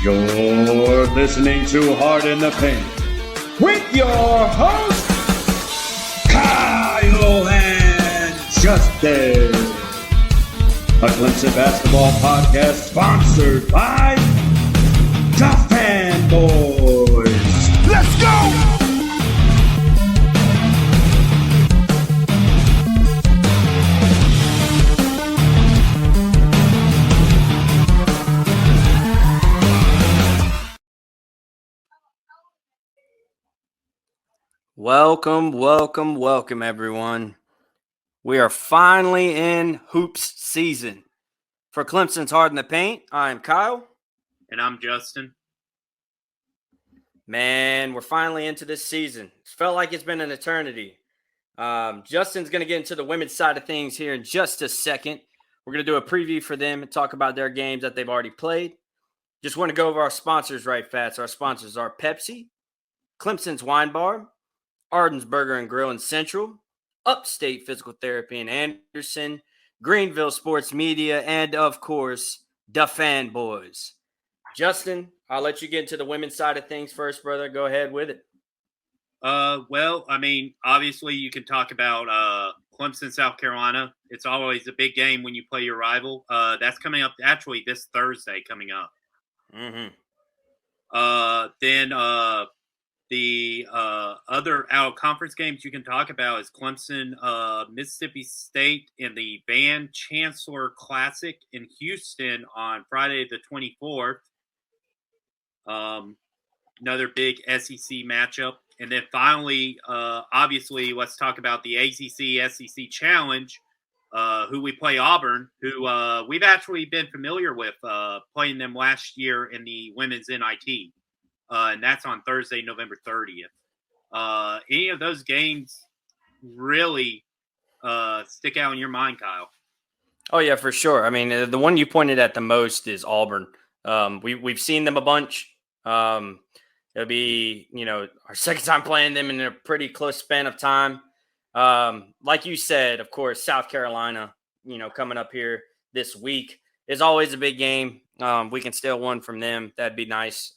You're listening to HardinDaPaint with your hosts, Kyle and Justin. A Clemson basketball podcast sponsored by the Fanboys. Let's go! Welcome, everyone. We are finally in hoops season. For Clemson's HardinDaPaint, I'm Kyle. And I'm Justin. Man, we're finally into this season. It's felt like it's been an eternity. Justin's going to get into the women's side of things here in just a second. We're going to do a preview for them and talk about their games that they've already played. Just want to go over our sponsors right fast. Our sponsors are Pepsi, Clemson's Wine Bar, Arden's Burger and Grill in Central, Upstate Physical Therapy in Anderson, Greenville Sports Media, and, of course, the Fanboys. Justin, I'll let you get into the women's side of things first, brother. Go ahead with it. Well, I mean, obviously you can talk about Clemson, South Carolina. It's always a big game when you play your rival. That's coming up actually this Thursday coming up. Mm-hmm. Then the other out-of-conference games you can talk about is Clemson, Mississippi State in the Van Chancellor Classic in Houston on Friday the 24th. Another big SEC matchup. And then finally, obviously, let's talk about the ACC-SEC Challenge, who we play Auburn, who we've actually been familiar with playing them last year in the women's NIT. And that's on Thursday, November 30th. Any of those games really stick out in your mind, Kyle? Oh, yeah, for sure. I mean, the one you pointed at the most is Auburn. We've seen them a bunch. It'll be, our second time playing them in a pretty close span of time. Like you said, of course, South Carolina, coming up here this week is always a big game. We can steal one from them. That'd be nice.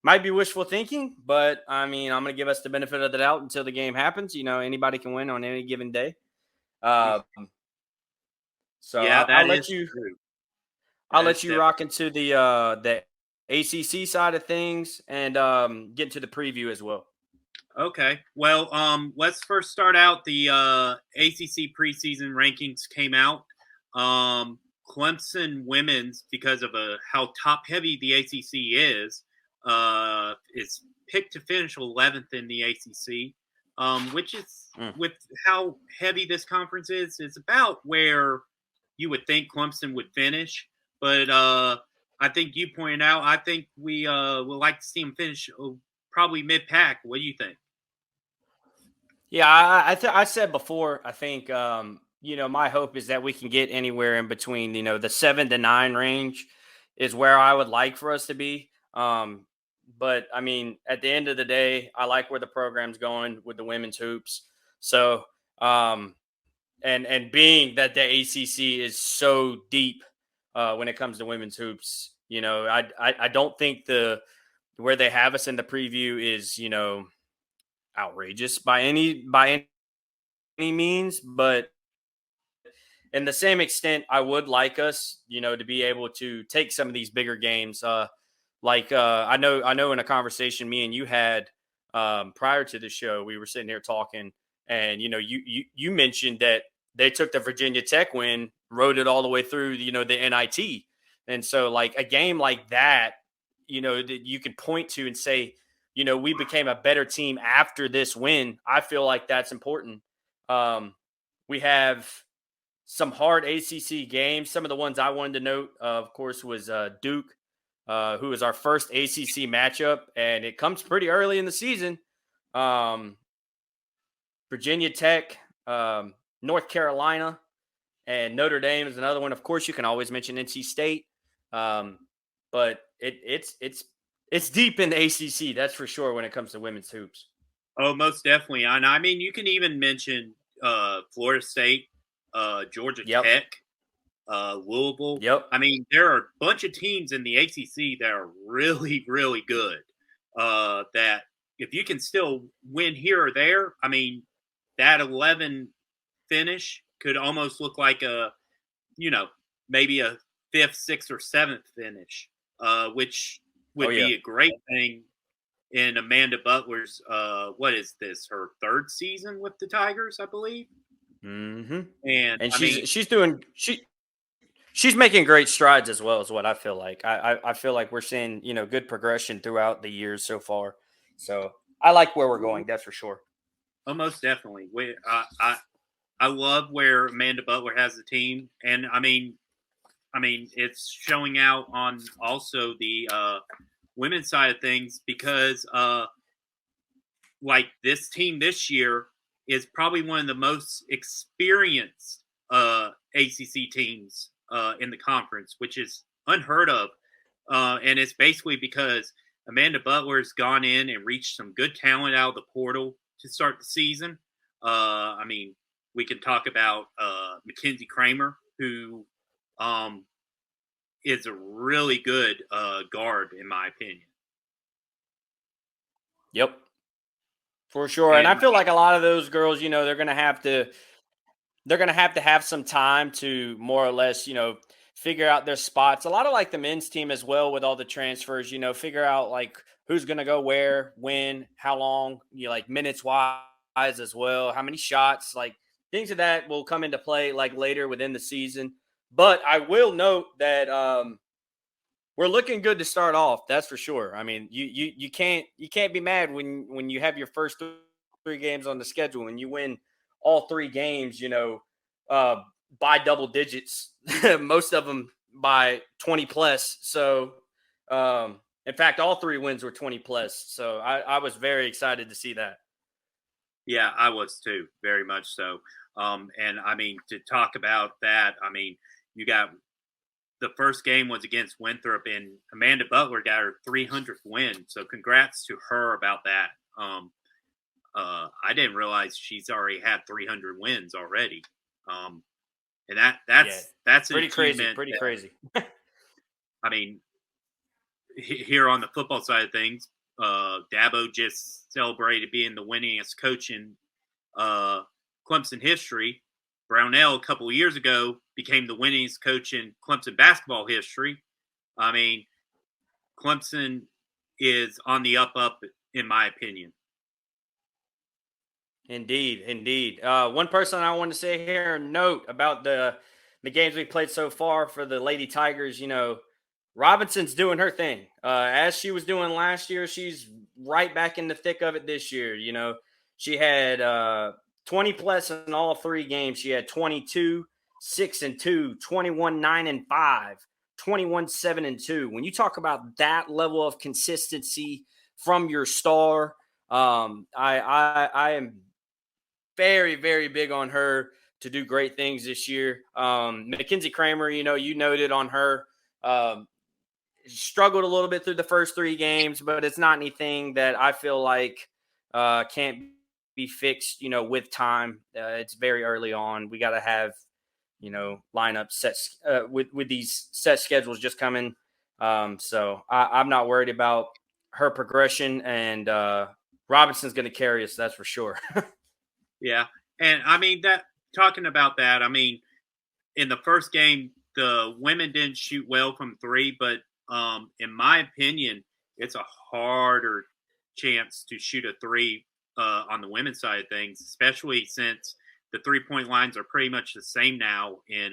Might be wishful thinking, but I mean, I'm going to give us the benefit of the doubt until the game happens. Anybody can win on any given day. So yeah, I'll let you rock into the ACC side of things and get into the preview as well. Okay. Well, let's first start out. The ACC preseason rankings came out. Clemson women's, because of how top heavy the ACC is picked to finish 11th in the ACC, which is with how heavy this conference is about where you would think Clemson would finish. But I think you pointed out, I think we would like to see them finish probably mid-pack. What do you think? Yeah, I said before, I think, my hope is that we can get anywhere in between, the 7 to 9 range is where I would like for us to be. But I mean, at the end of the day, I like where the program's going with the women's hoops. So, and being that the ACC is so deep when it comes to women's hoops, I don't think where they have us in the preview is, outrageous by any means, but in the same extent, I would like us, to be able to take some of these bigger games. I know in a conversation me and you had prior to the show, we were sitting here talking, and you mentioned that they took the Virginia Tech win, rode it all the way through the NIT, and so like a game like that, that you can point to and say, we became a better team after this win. I feel like that's important. We have some hard ACC games. Some of the ones I wanted to note, of course, was Duke. Who is our first ACC matchup, and it comes pretty early in the season. Virginia Tech, North Carolina, and Notre Dame is another one. Of course, you can always mention NC State, but it's deep in the ACC, that's for sure, when it comes to women's hoops. Oh, most definitely. And I mean, you can even mention Florida State, Georgia Tech. Louisville. Yep. I mean, there are a bunch of teams in the ACC that are really, really good. That if you can still win here or there, I mean, that 11 finish could almost look like maybe a 5th, 6th, or 7th finish, which would be a great thing in Amanda Butler's, what is this, her 3rd season with the Tigers, I believe. Mm-hmm. And I mean, she's making great strides as well, is what I feel like. I feel like we're seeing, good progression throughout the years so far. So I like where we're going. That's for sure. Oh, most definitely. I love where Amanda Butler has the team, and I mean, it's showing out on also the women's side of things because, like this team this year is probably one of the most experienced ACC teams in the conference, which is unheard of, and it's basically because Amanda Butler's gone in and reached some good talent out of the portal to start the season. I mean, we can talk about Mackenzie Kramer, who is a really good guard, in my opinion. Yep, for sure. And I feel like a lot of those girls, they're going to have to have some time to more or less, figure out their spots. A lot of like the men's team as well with all the transfers, figure out like who's going to go where, when, how long, like minutes wise as well, how many shots, like things of that will come into play like later within the season. But I will note that we're looking good to start off. That's for sure. I mean, you can't be mad when you have your first 3 games on the schedule and you win all 3 games, by double digits, most of them by 20 plus. So, in fact, all 3 wins were 20 plus. So I was very excited to see that. Yeah, I was too, very much so. And I mean, to talk about that, I mean, you got the first game was against Winthrop, and Amanda Butler got her 300th win. So congrats to her about that. I didn't realize she's already had 300 wins already. And that's pretty crazy. Pretty crazy. I mean, here on the football side of things, Dabo just celebrated being the winningest coach in Clemson history. Brownell a couple of years ago became the winningest coach in Clemson basketball history. I mean, Clemson is on the up, in my opinion. Indeed. One person I want to say here, note about the games we played so far for the Lady Tigers, Robinson's doing her thing. As she was doing last year, she's right back in the thick of it this year. She had 20 plus in all 3 games. She had 22, 6-2, 21, 9-5, 21, 7-2. When you talk about that level of consistency from your star, I am very, very big on her to do great things this year. Mackenzie Kramer, you noted on her, struggled a little bit through the first 3 games, but it's not anything that I feel like can't be fixed, with time. It's very early on. We got to have, lineups set with these set schedules just coming. So I'm not worried about her progression, and Robinson's going to carry us. That's for sure. Yeah. And I mean, talking about that, I mean, in the first game, the women didn't shoot well from 3, but in my opinion, it's a harder chance to shoot a 3 on the women's side of things, especially since the 3-point lines are pretty much the same now in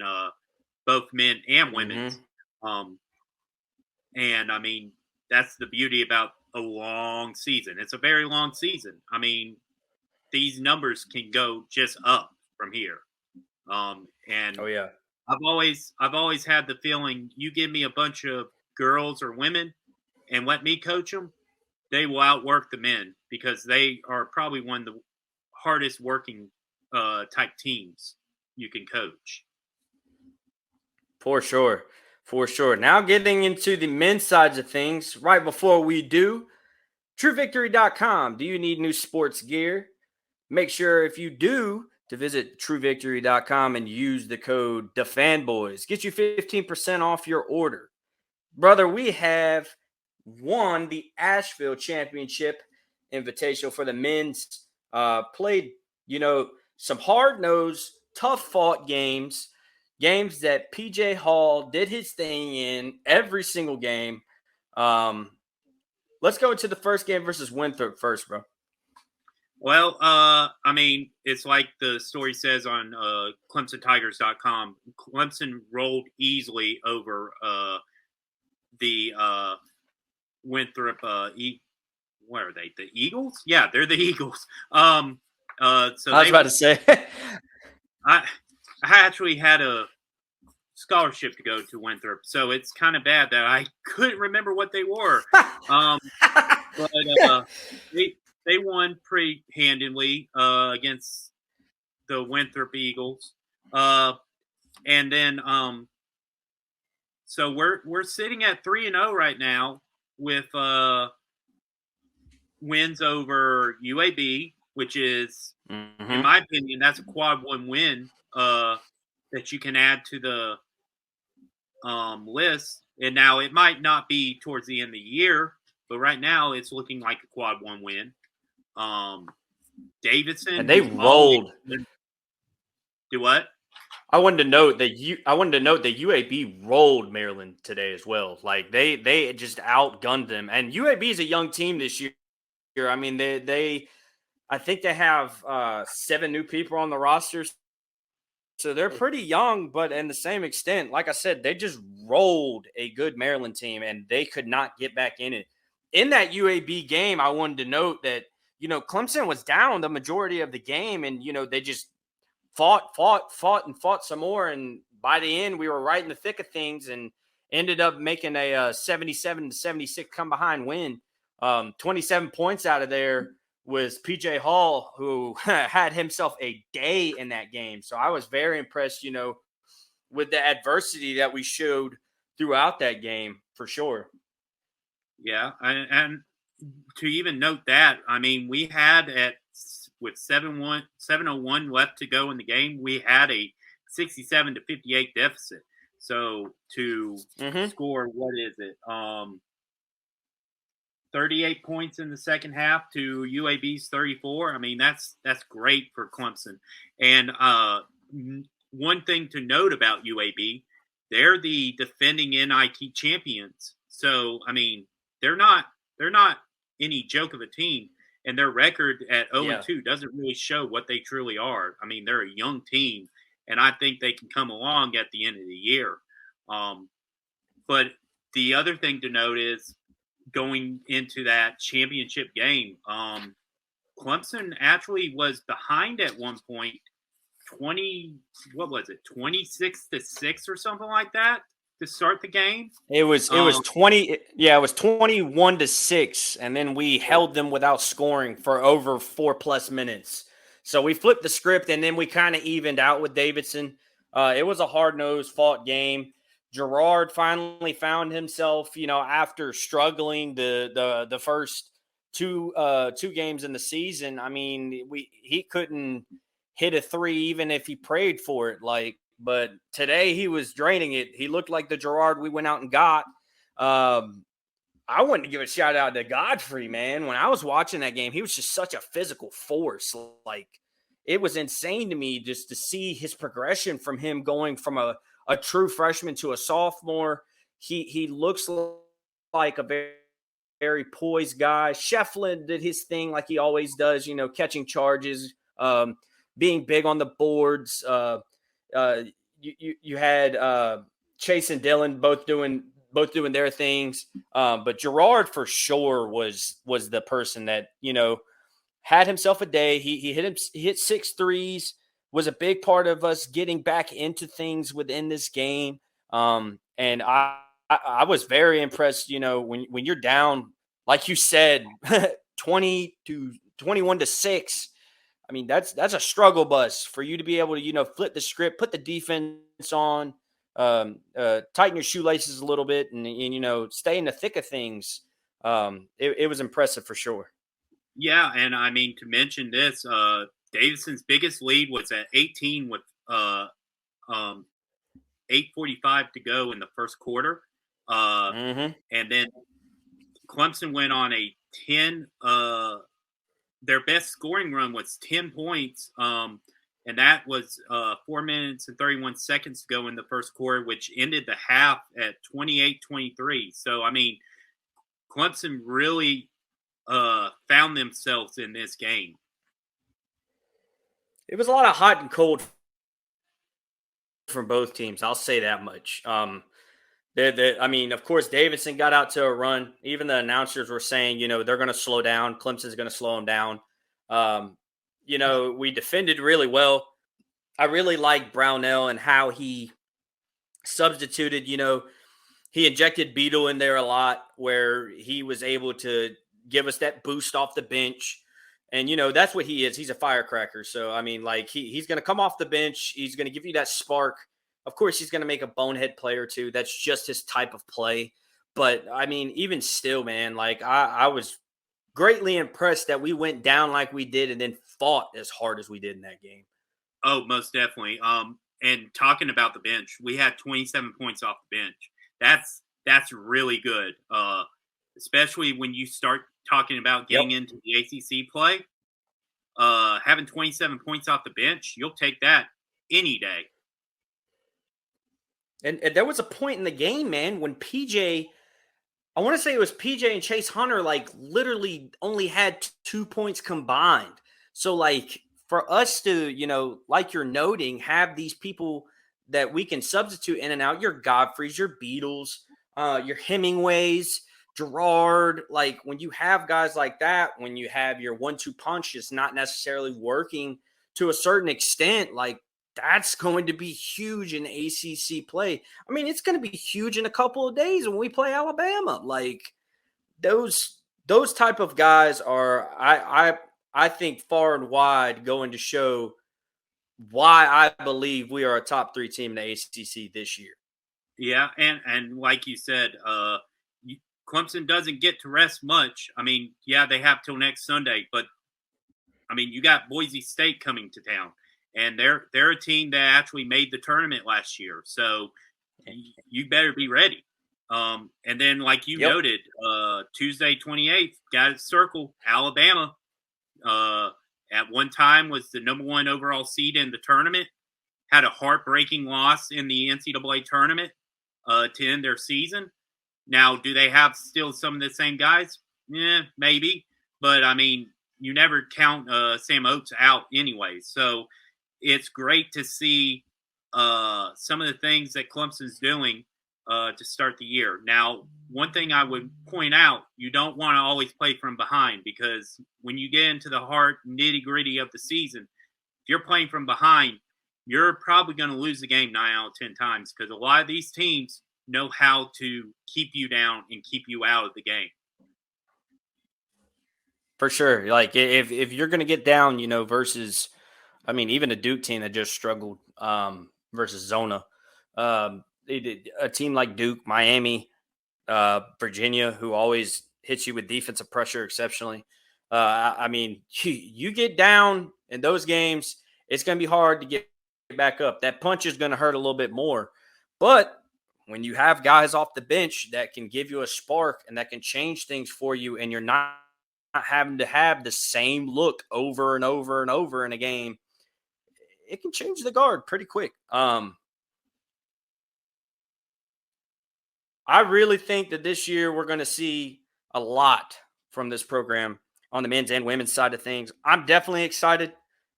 both men and women's. Mm-hmm. And I mean, that's the beauty about a long season. It's a very long season. I mean, these numbers can go just up from here. And oh yeah, I've always had the feeling you give me a bunch of girls or women and let me coach them, they will outwork the men because they are probably one of the hardest working type teams you can coach. For sure. Now getting into the men's sides of things, right before we do, TrueVictory.com. Do you need new sports gear? Make sure if you do to visit truevictory.com and use the code TheFanboys. Get you 15% off your order. Brother, we have won the Asheville Championship Invitational for the men's. Played, some hard-nosed, tough-fought games that PJ Hall did his thing in every single game. Let's go into the first game versus Winthrop first, bro. Well, it's like the story says on ClemsonTigers.com. Clemson rolled easily over the Winthrop. What are they? The Eagles? Yeah, they're the Eagles. So I was about to say, I actually had a scholarship to go to Winthrop, so it's kind of bad that I couldn't remember what they were. But they won pretty handily against the Winthrop Eagles, and then so we're sitting at 3-0 right now with wins over UAB, which is, in my opinion, that's a quad one win that you can add to the list. And now it might not be towards the end of the year, but right now it's looking like a quad one win. Davidson, and they rolled. Do what? I wanted to note that UAB rolled Maryland today as well. Like they just outgunned them. And UAB is a young team this year. I mean, I think they have 7 new people on the roster. So they're pretty young, but in the same extent, like I said, they just rolled a good Maryland team and they could not get back in it. In that UAB game, I wanted to note that, Clemson was down the majority of the game and, they just fought some more. And by the end, we were right in the thick of things and ended up making a 77-76 come behind win. 27 points out of there was PJ Hall, who had himself a day in that game. So I was very impressed, with the adversity that we showed throughout that game for sure. Yeah. And to even note that, I mean, we had with 7:01 left to go in the game, we had a 67-58 deficit. So to score, what is it? 38 points in the second half to UAB's 34. I mean, that's great for Clemson. And one thing to note about UAB, they're the defending NIT champions. So, I mean, they're not any joke of a team. And their record at 0-2 doesn't really show what they truly are. I mean, they're a young team, and I think they can come along at the end of the year. But the other thing to note is, going into that championship game, Clemson actually was behind at one point, 26-6 or something like that to start the game. It was 21-6, and then we held them without scoring for over 4+ minutes. So we flipped the script, and then we kind of evened out with Davidson. It was a hard-nosed fought game. Gerard finally found himself, after struggling the first two games in the season. I mean, he couldn't hit a 3 even if he prayed for it. But today he was draining it. He looked like the Gerard we went out and got. I wanted to give a shout out to Godfrey, man. When I was watching that game, he was just such a physical force. It was insane to me just to see his progression from him going from a true freshman to a sophomore. He looks like a very, very poised guy. Shefflin did his thing like he always does, catching charges, being big on the boards. You had Chase and Dylan both doing their things. But Gerard for sure was the person that, had himself a day. He hit 6 threes. Was a big part of us getting back into things within this game. And I was very impressed, when you're down, like you said, 21-6. I mean, that's a struggle bus for you to be able to, flip the script, put the defense on, tighten your shoelaces a little bit and stay in the thick of things. It was impressive for sure. Yeah. And I mean, to mention this, Davidson's biggest lead was at 18 with 8:45 to go in the first quarter. And then Clemson went on a 10 their best scoring run was 10 points. And that was 4 minutes and 31 seconds to go in the first quarter, which ended the half at 28-23. So, I mean, Clemson really found themselves in this game. It was a lot of hot and cold from both teams. I'll say that much. I mean, of course, Davidson got out to a run. Even the announcers were saying, they're going to slow down. Clemson's going to slow them down. We defended really well. I really like Brownell and how he substituted, he injected Beadle in there a lot where he was able to give us that boost off the bench. And, that's what he is. He's a firecracker. So, I mean, like he's going to come off the bench. He's going to give you that spark. Of course, he's going to make a bonehead play or two. That's just his type of play. But, I mean, even still, man, like I was greatly impressed that we went down like we did and then fought as hard as we did in that game. Oh, most definitely. And talking about the bench, we had 27 points off the bench. That's really good, especially when you start talking about getting into the ACC play. Having 27 points off the bench, you'll take that any day. And there was a point in the game, man, when I want to say it was PJ and Chase Hunter, like literally only had 2 points combined. So like for us to, like you're noting, have these people that we can substitute in and out, your Godfreys, your Beatles, your Hemingways, Gerard, like when you have guys like that, when you have your 1-2 punch just not necessarily working to a certain extent, like that's going to be huge in ACC play. I mean, it's going to be huge in a couple of days when we play Alabama. Like those type of guys are, I think, far and wide going to show why I believe we are a top 3 team in the ACC this year. Yeah, and like you said, Clemson doesn't get to rest much. I mean, yeah, they have till next Sunday, but I mean, you got Boise State coming to town, and they're a team that actually made the tournament last year. So you better be ready. And then, like you noted, Tuesday 28th, got to circle Alabama. At one time was the number 1 overall seed in the tournament. Had a heartbreaking loss in the NCAA tournament to end their season. Now, do they have still some of the same guys? Yeah, maybe. But, I mean, you never count Sam Oates out anyway. So it's great to see some of the things that Clemson's doing to start the year. Now, one thing I would point out, you don't want to always play from behind because when you get into the hard nitty-gritty of the season, if you're playing from behind, you're probably going to lose the game 9 out of 10 times because a lot of these teams know how to keep you down and keep you out of the game. For sure. Like if you're going to get down, versus, I mean, even a Duke team that just struggled versus Zona, a team like Duke, Miami, Virginia, who always hits you with defensive pressure exceptionally. I mean, you get down in those games, it's going to be hard to get back up. That punch is going to hurt a little bit more. But when you have guys off the bench that can give you a spark and that can change things for you, and you're not having to have the same look over and over and over in a game, it can change the guard pretty quick. I really think that this year we're going to see a lot from this program on the men's and women's side of things. I'm definitely excited.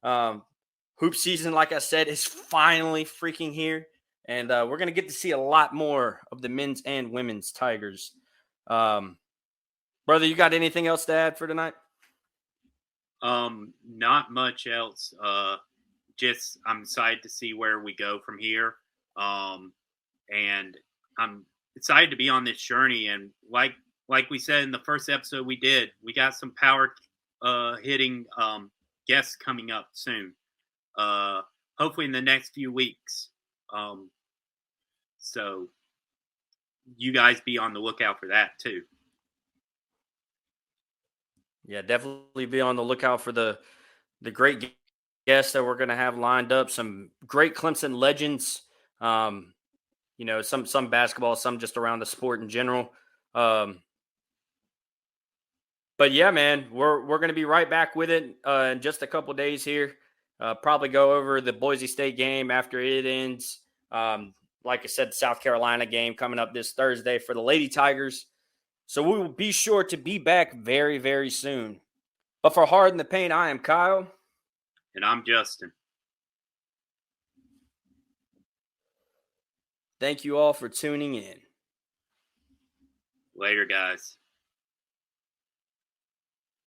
Hoop season, like I said, is finally freaking here. And we're going to get to see a lot more of the men's and women's Tigers. Brother, you got anything else to add for tonight? Not much else. Just I'm excited to see where we go from here. And I'm excited to be on this journey. And like we said in the first episode we got some power hitting guests coming up soon. Hopefully in the next few weeks. So you guys be on the lookout for that too. Yeah, definitely be on the lookout for the great guests that we're going to have lined up. Some great Clemson legends. Some basketball, some just around the sport in general. But yeah, man, we're going to be right back with it in just a couple days here. Probably go over the Boise State game after it ends. Like I said, the South Carolina game coming up this Thursday for the Lady Tigers. So we will be sure to be back very, very soon. But for Harden the Paint, I am Kyle. And I'm Justin. Thank you all for tuning in. Later, guys.